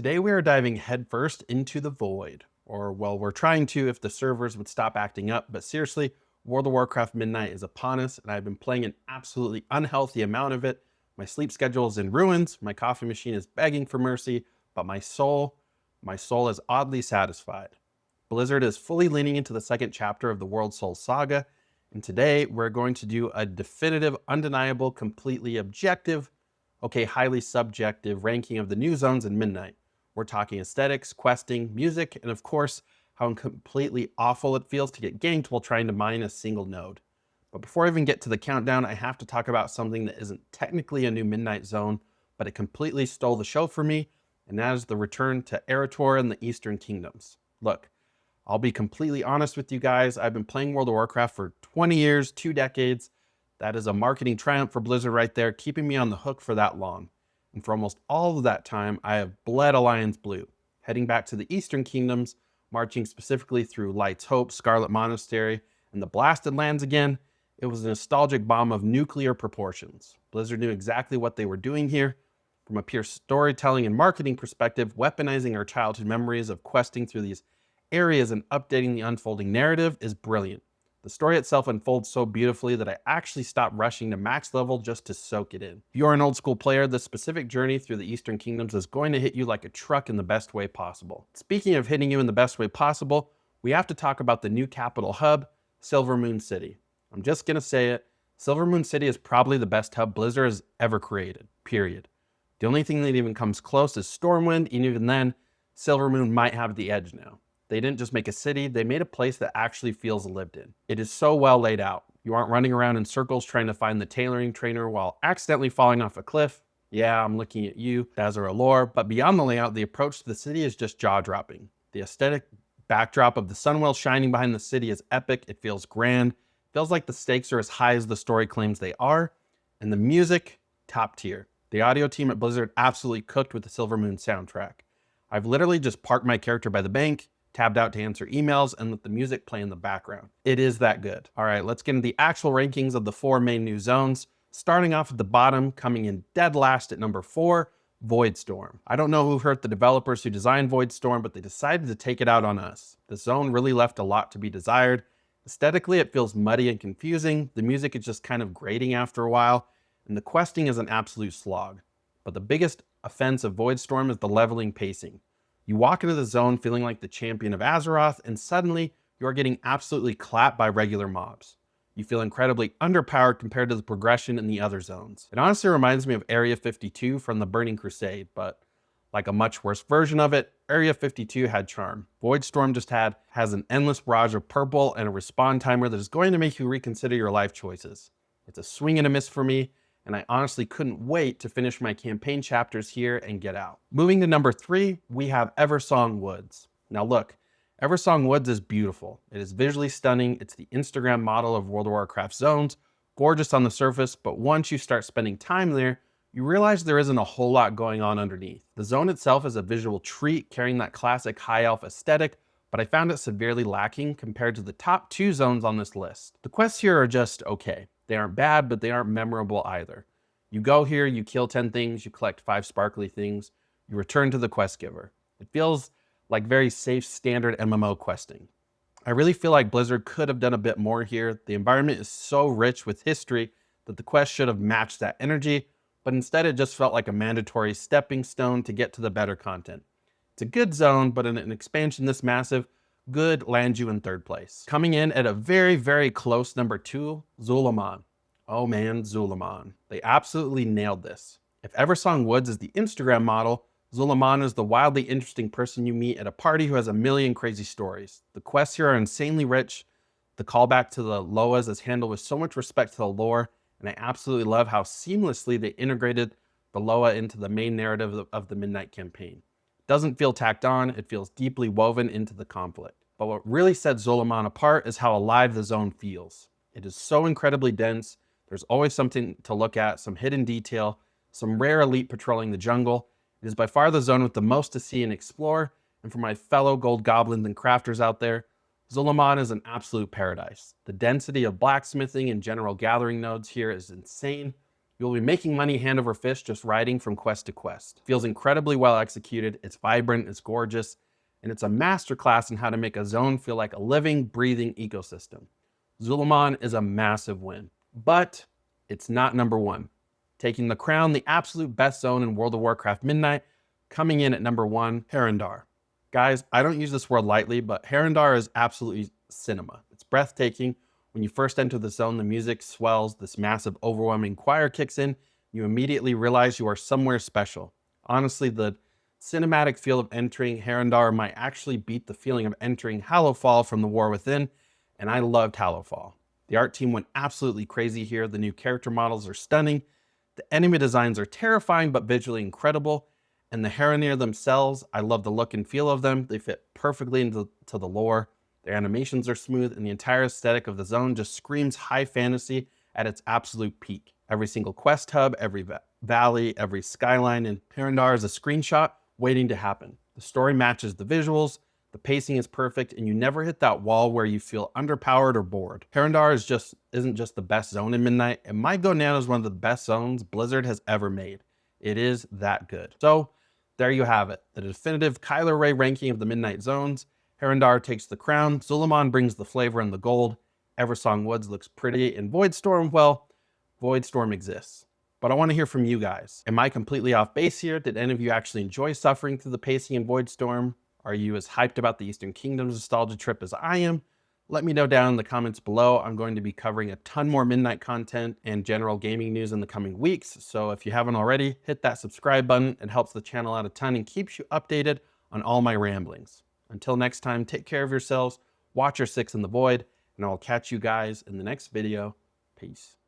Today we are diving headfirst into the void. Or, well, we're trying to if the servers would stop acting up, but seriously, World of Warcraft Midnight is upon us, and I've been playing an absolutely unhealthy amount of it. My sleep schedule is in ruins, my coffee machine is begging for mercy, but my soul is oddly satisfied. Blizzard is fully leaning into the second chapter of the Worldsoul Saga, and today we're going to do a definitive, undeniable, completely objective, highly subjective ranking of the new zones in Midnight. We're talking aesthetics, questing, music, and of course, how completely awful it feels to get ganked while trying to mine a single node. But before I even get to the countdown, I have to talk about something that isn't technically a new Midnight zone, but it completely stole the show for me, and that is the return to Arator and the Eastern Kingdoms. Look, I'll be completely honest with you guys, I've been playing World of Warcraft for 20 years, 2 decades. That is a marketing triumph for Blizzard right there, keeping me on the hook for that long. And for almost all of that time, I have bled Alliance Blue, heading back to the Eastern Kingdoms, marching specifically through Light's Hope, Scarlet Monastery, and the Blasted Lands again. It was a nostalgic bomb of nuclear proportions. Blizzard knew exactly what they were doing here. From a pure storytelling and marketing perspective, weaponizing our childhood memories of questing through these areas and updating the unfolding narrative is brilliant. The story itself unfolds so beautifully that I actually stopped rushing to max level just to soak it in. If you're an old school player, this specific journey through the Eastern Kingdoms is going to hit you like a truck in the best way possible. Speaking of hitting you in the best way possible, we have to talk about the new capital hub, Silvermoon City. I'm just gonna say it, Silvermoon City is probably the best hub Blizzard has ever created, period. The only thing that even comes close is Stormwind, and even then, Silvermoon might have the edge now. They didn't just make a city, they made a place that actually feels lived in. It is so well laid out. You aren't running around in circles trying to find the tailoring trainer while accidentally falling off a cliff. Yeah, I'm looking at you, Dazar Allure, but beyond the layout, the approach to the city is just jaw-dropping. The aesthetic backdrop of the sunwell shining behind the city is epic, it feels grand, it feels like the stakes are as high as the story claims they are, and the music, top tier. The audio team at Blizzard absolutely cooked with the Silvermoon soundtrack. I've literally just parked my character by the bank, tabbed out to answer emails, and let the music play in the background. It is that good. All right, let's get into the actual rankings of the 4 main new zones. Starting off at the bottom, coming in dead last at number 4, Voidstorm. I don't know who hurt the developers who designed Voidstorm, but they decided to take it out on us. The zone really left a lot to be desired. Aesthetically, it feels muddy and confusing. The music is just kind of grating after a while, and the questing is an absolute slog. But the biggest offense of Voidstorm is the leveling pacing. You walk into the zone feeling like the champion of Azeroth, and suddenly you're getting absolutely clapped by regular mobs. You feel incredibly underpowered compared to the progression in the other zones. It honestly reminds me of Area 52 from the Burning Crusade, but like a much worse version of it, Area 52 had charm. Voidstorm just has an endless barrage of purple and a respawn timer that is going to make you reconsider your life choices. It's a swing and a miss for me, and I honestly couldn't wait to finish my campaign chapters here and get out. Moving to number 3, we have Everong Woods. Now look, Everong Woods is beautiful. It is visually stunning. It's the Instagram model of World of Warcraft zones, gorgeous on the surface, but once you start spending time there, you realize there isn't a whole lot going on underneath. The zone itself is a visual treat, carrying that classic high elf aesthetic, but I found it severely lacking compared to the top 2 zones on this list. The quests here are just okay. They aren't bad, but they aren't memorable either. You go here, you kill 10 things, you collect 5 sparkly things, you return to the quest giver. It feels like very safe, standard MMO questing. I really feel like Blizzard could have done a bit more here. The environment is so rich with history that the quest should have matched that energy, but instead it just felt like a mandatory stepping stone to get to the better content. It's a good zone, but in an expansion this massive, good lands you in 3rd place. Coming in at a very, very close number 2, Zullean. Oh man, Zullean. They absolutely nailed this. If Everong Woods is the Instagram model, Zullean is the wildly interesting person you meet at a party who has a million crazy stories. The quests here are insanely rich. The callback to the Loas is handled with so much respect to the lore, and I absolutely love how seamlessly they integrated the Loa into the main narrative of the Midnight campaign. It doesn't feel tacked on, it feels deeply woven into the conflict. But what really sets Zullean apart is how alive the zone feels. It is so incredibly dense, there's always something to look at, some hidden detail, some rare elite patrolling the jungle. It is by far the zone with the most to see and explore, and for my fellow gold goblins and crafters out there, Zullean is an absolute paradise. The density of blacksmithing and general gathering nodes here is insane. You'll be making money hand over fist just riding from quest to quest. It feels incredibly well executed, it's vibrant, it's gorgeous, and it's a masterclass in how to make a zone feel like a living, breathing ecosystem. Zullean is a massive win, but it's not number one. Taking the crown, the absolute best zone in World of Warcraft Midnight, coming in at number one, Herendar. Guys, I don't use this word lightly, but Herendar is absolutely cinema. It's breathtaking. When you first enter the zone, the music swells, this massive, overwhelming choir kicks in. You immediately realize you are somewhere special. Honestly, the cinematic feel of entering Harandar might actually beat the feeling of entering Hallowfall from the War Within, and I loved Hallowfall. The art team went absolutely crazy here. The new character models are stunning. The enemy designs are terrifying but visually incredible. And the Herendar themselves, I love the look and feel of them. They fit perfectly into the lore. Their animations are smooth, and the entire aesthetic of the zone just screams high fantasy at its absolute peak. Every single quest hub, every valley, every skyline in Harandar is a screenshot waiting to happen. The story matches the visuals, the pacing is perfect, and you never hit that wall where you feel underpowered or bored. Harandar isn't just the best zone in Midnight. It might go down as one of the best zones Blizzard has ever made. It is that good. So there you have it, the definitive Kyler Ray ranking of the Midnight zones. Herendar takes the crown, Zullean brings the flavor and the gold, Everong Woods looks pretty, and Voidstorm, well, Voidstorm exists. But I want to hear from you guys. Am I completely off base here? Did any of you actually enjoy suffering through the pacing in Voidstorm? Are you as hyped about the Eastern Kingdom's nostalgia trip as I am? Let me know down in the comments below. I'm going to be covering a ton more Midnight content and general gaming news in the coming weeks. So if you haven't already, hit that subscribe button. It helps the channel out a ton and keeps you updated on all my ramblings. Until next time, take care of yourselves, watch your 6 in the Void, and I'll catch you guys in the next video. Peace.